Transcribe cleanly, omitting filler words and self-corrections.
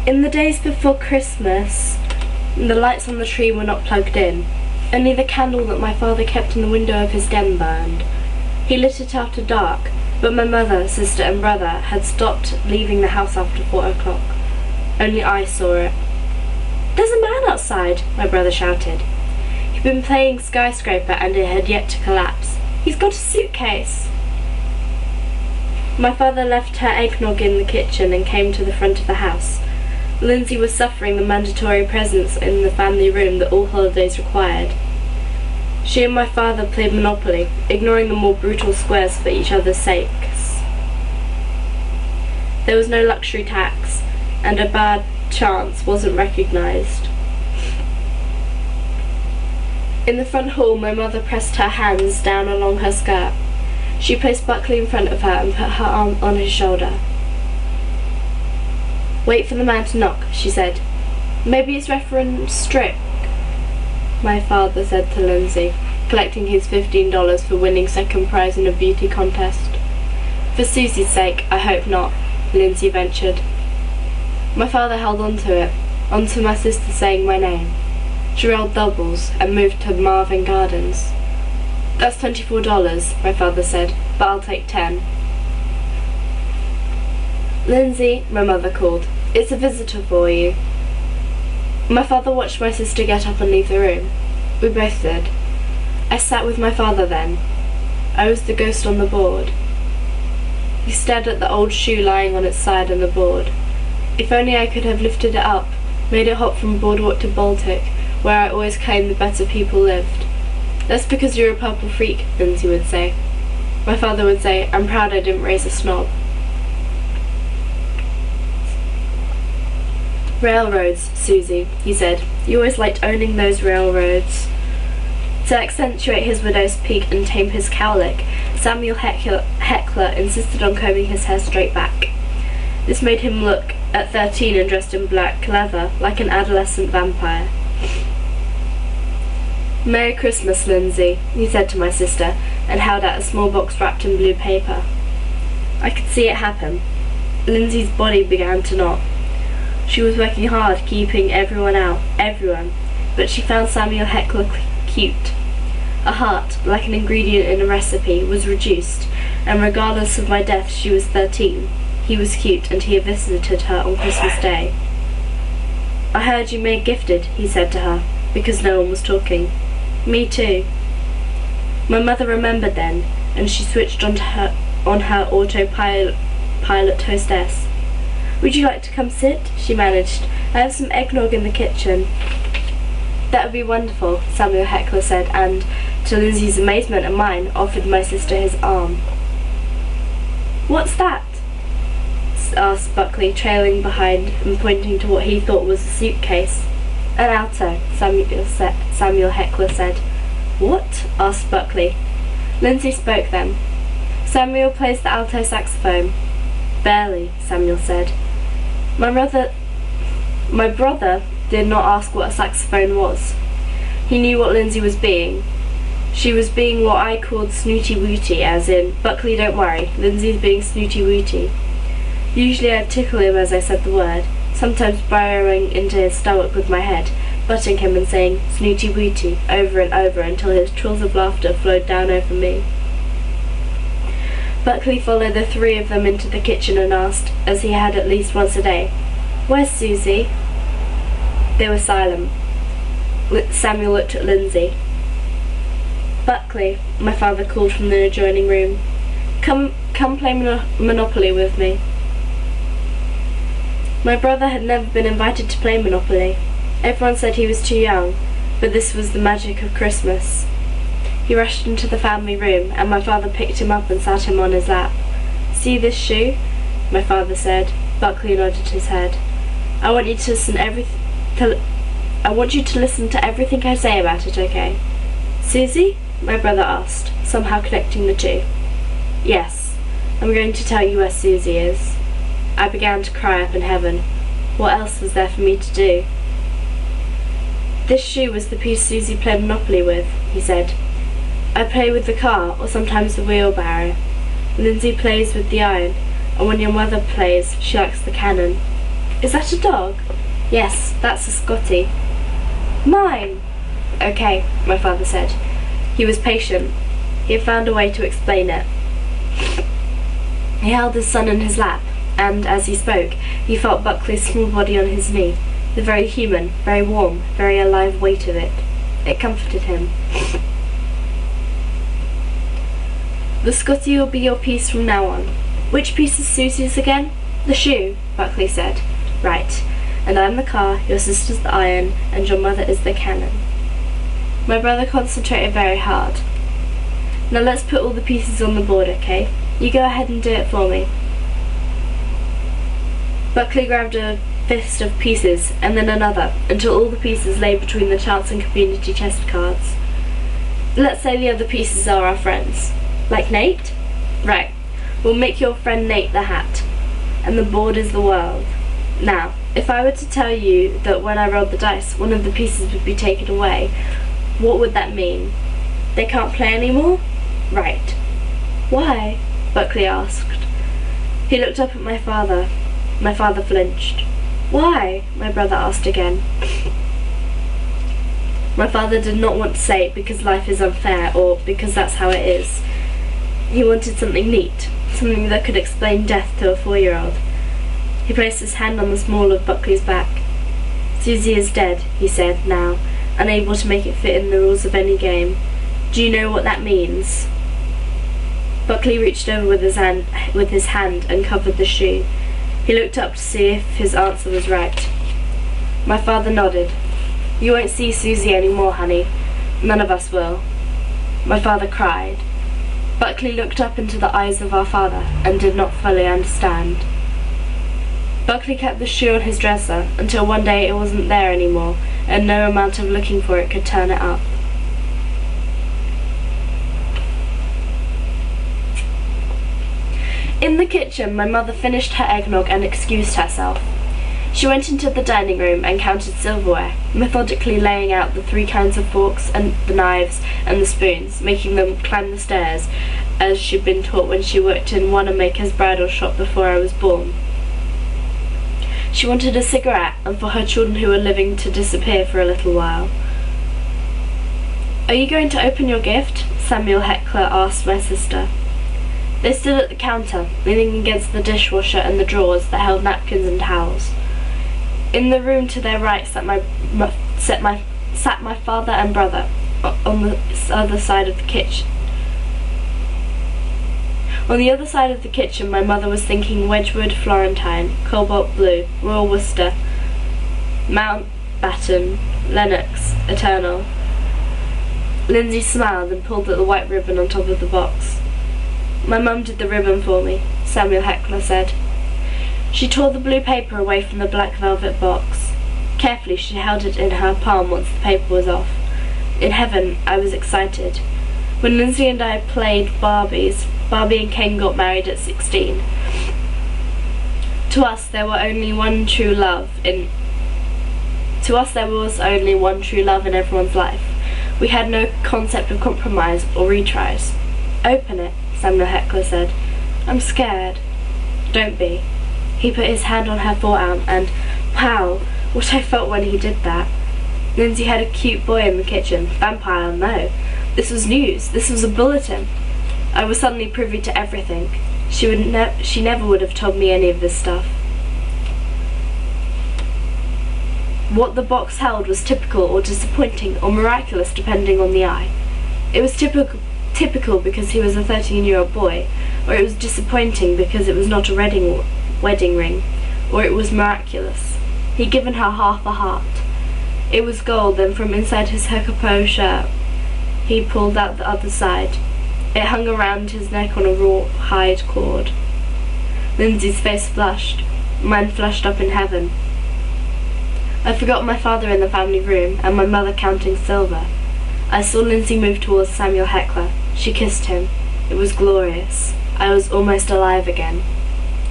In the days before Christmas, the lights on the tree were not plugged in. Only the candle that my father kept in the window of his den burned. He lit it after dark, but my mother, sister and brother had stopped leaving the house after 4 o'clock. Only I saw it. "There's a man outside," my brother shouted. He'd been playing skyscraper and it had yet to collapse. "He's got a suitcase." My father left her eggnog in the kitchen and came to the front of the house. Lindsay was suffering the mandatory presence in the family room that all holidays required. She and my father played Monopoly, ignoring the more brutal squares for each other's sakes. There was no luxury tax, and a bad chance wasn't recognised. In the front hall, my mother pressed her hands down along her skirt. She placed Buckley in front of her and put her arm on his shoulder. "Wait for the man to knock," she said. "Maybe it's Reverend Strick," my father said to Lindsay, collecting his $15 for winning second prize in a beauty contest. "For Susie's sake, I hope not," Lindsay ventured. My father held on to it, onto my sister saying my name. She rolled doubles and moved to Marvin Gardens. "That's $24, my father said, "but I'll take 10. "Lindsay," my mother called, "it's a visitor for you." My father watched my sister get up and leave the room. We both did. I sat with my father then. I was the ghost on the board. He stared at the old shoe lying on its side on the board. If only I could have lifted it up, made it hop from Boardwalk to Baltic, where I always claimed the better people lived. "That's because you're a purple freak," Lindsay would say. My father would say, "I'm proud I didn't raise a snob." "Railroads, Susie," he said. "You always liked owning those railroads." To accentuate his widow's peak and tame his cowlick, Samuel Heckler insisted on combing his hair straight back. This made him look, at 13 and dressed in black leather, like an adolescent vampire. "Merry Christmas, Lindsay," he said to my sister, and held out a small box wrapped in blue paper. I could see it happen. Lindsay's body began to knot. She was working hard, keeping everyone out, but she found Samuel Heckler cute. A heart, like an ingredient in a recipe, was reduced, and regardless of my death she was 13. He was cute, and he had visited her on Christmas Day. "I heard you made Gifted," he said to her, because no one was talking. "Me too." My mother remembered then, and she switched on her autopilot hostess. "Would you like to come sit?" she managed. "I have some eggnog in the kitchen." "That would be wonderful," Samuel Heckler said, and, to Lindsay's amazement and mine, offered my sister his arm. "What's that?" asked Buckley, trailing behind and pointing to what he thought was a suitcase. "An alto," Samuel Heckler said. "What?" asked Buckley. Lindsay spoke then. "Samuel plays the alto saxophone." "Barely," Samuel said. My brother did not ask what a saxophone was. He knew what Lindsay was being. She was being what I called snooty-wooty, as in, "Buckley, don't worry, Lindsay's being snooty-wooty." Usually I'd tickle him as I said the word, sometimes burrowing into his stomach with my head, butting him and saying "snooty-wooty" over and over until his trills of laughter flowed down over me. Buckley followed the three of them into the kitchen and asked, as he had at least once a day, "Where's Susie?" They were silent. Samuel looked at Lindsay. "Buckley," my father called from the adjoining room, Come play Monopoly with me." My brother had never been invited to play Monopoly. Everyone said he was too young, but this was the magic of Christmas. He rushed into the family room, and my father picked him up and sat him on his lap. "See this shoe?" my father said. Buckley nodded his head. I want you to listen to everything I say about it, okay?" "Susie?" my brother asked, somehow connecting the two. "Yes, I'm going to tell you where Susie is." I began to cry up in heaven. What else was there for me to do? "This shoe was the piece Susie played Monopoly with," he said. "I play with the car, or sometimes the wheelbarrow. Lindsay plays with the iron, and when your mother plays, she likes the cannon. Is that a dog? Yes, that's a Scottie. Mine! Okay, my father said. He was patient. He had found a way to explain it. He held his son in his lap, and as he spoke, he felt Buckley's small body on his knee, the very human, very warm, very alive weight of it. It comforted him. The Scottie will be your piece from now on. Which piece is Susie's again? The shoe, Buckley said. Right. And I'm the car, your sister's the iron, and your mother is the cannon. My brother concentrated very hard. Now let's put all the pieces on the board, okay? You go ahead and do it for me. Buckley grabbed a fist of pieces, and then another, until all the pieces lay between the chance and community chest cards. Let's say the other pieces are our friends. Like Nate? Right. We'll make your friend Nate the hat. And the board is the world. Now, if I were to tell you that when I rolled the dice, one of the pieces would be taken away, what would that mean? They can't play anymore? Right. Why? Buckley asked. He looked up at my father. My father flinched. Why? My brother asked again. My father did not want to say because life is unfair or because that's how it is. He wanted something neat, something that could explain death to a 4-year-old. He placed his hand on the small of Buckley's back. Susie is dead, he said, now, unable to make it fit in the rules of any game. Do you know what that means? Buckley reached over with his hand and covered the shoe. He looked up to see if his answer was right. My father nodded. You won't see Susie any more, honey. None of us will. My father cried. Buckley looked up into the eyes of our father and did not fully understand. Buckley kept the shoe on his dresser until one day it wasn't there anymore, and no amount of looking for it could turn it up. In the kitchen, my mother finished her eggnog and excused herself. She went into the dining room and counted silverware, methodically laying out the 3 kinds of forks and the knives and the spoons, making them climb the stairs, as she'd been taught when she worked in Wanamaker's bridal shop before I was born. She wanted a cigarette and for her children who were living to disappear for a little while. Are you going to open your gift? Samuel Heckler asked my sister. They stood at the counter, leaning against the dishwasher and the drawers that held napkins and towels. In the room to their right sat my father and brother on the other side of the kitchen. On the other side of the kitchen, my mother was thinking Wedgwood Florentine, Cobalt Blue, Royal Worcester, Mountbatten, Lennox, Eternal. Lindsay smiled and pulled at the white ribbon on top of the box. My mum did the ribbon for me, Samuel Heckler said. She tore the blue paper away from the black velvet box. Carefully she held it in her palm once the paper was off. In heaven, I was excited. When Lindsay and I played Barbies, Barbie and Ken got married at 16. To us, there was only one true love in everyone's life. We had no concept of compromise or retries. Open it, Samuel Heckler said. I'm scared. Don't be. He put his hand on her forearm and, wow, what I felt when he did that. Lindsay had a cute boy in the kitchen. Vampire, no. This was news. This was a bulletin. I was suddenly privy to everything. She never would have told me any of this stuff. What the box held was typical or disappointing or miraculous depending on the eye. It was typical because he was a 13-year-old boy, or it was disappointing because it was not a wedding ring, or it was miraculous. He'd given her half a heart. It was gold, and from inside his Huckapoo shirt he pulled out the other side. It hung around his neck on a rawhide cord. Lindsay's face flushed. Mine flushed up in heaven. I forgot my father in the family room, and my mother counting silver. I saw Lindsay move towards Samuel Heckler. She kissed him. It was glorious. I was almost alive again.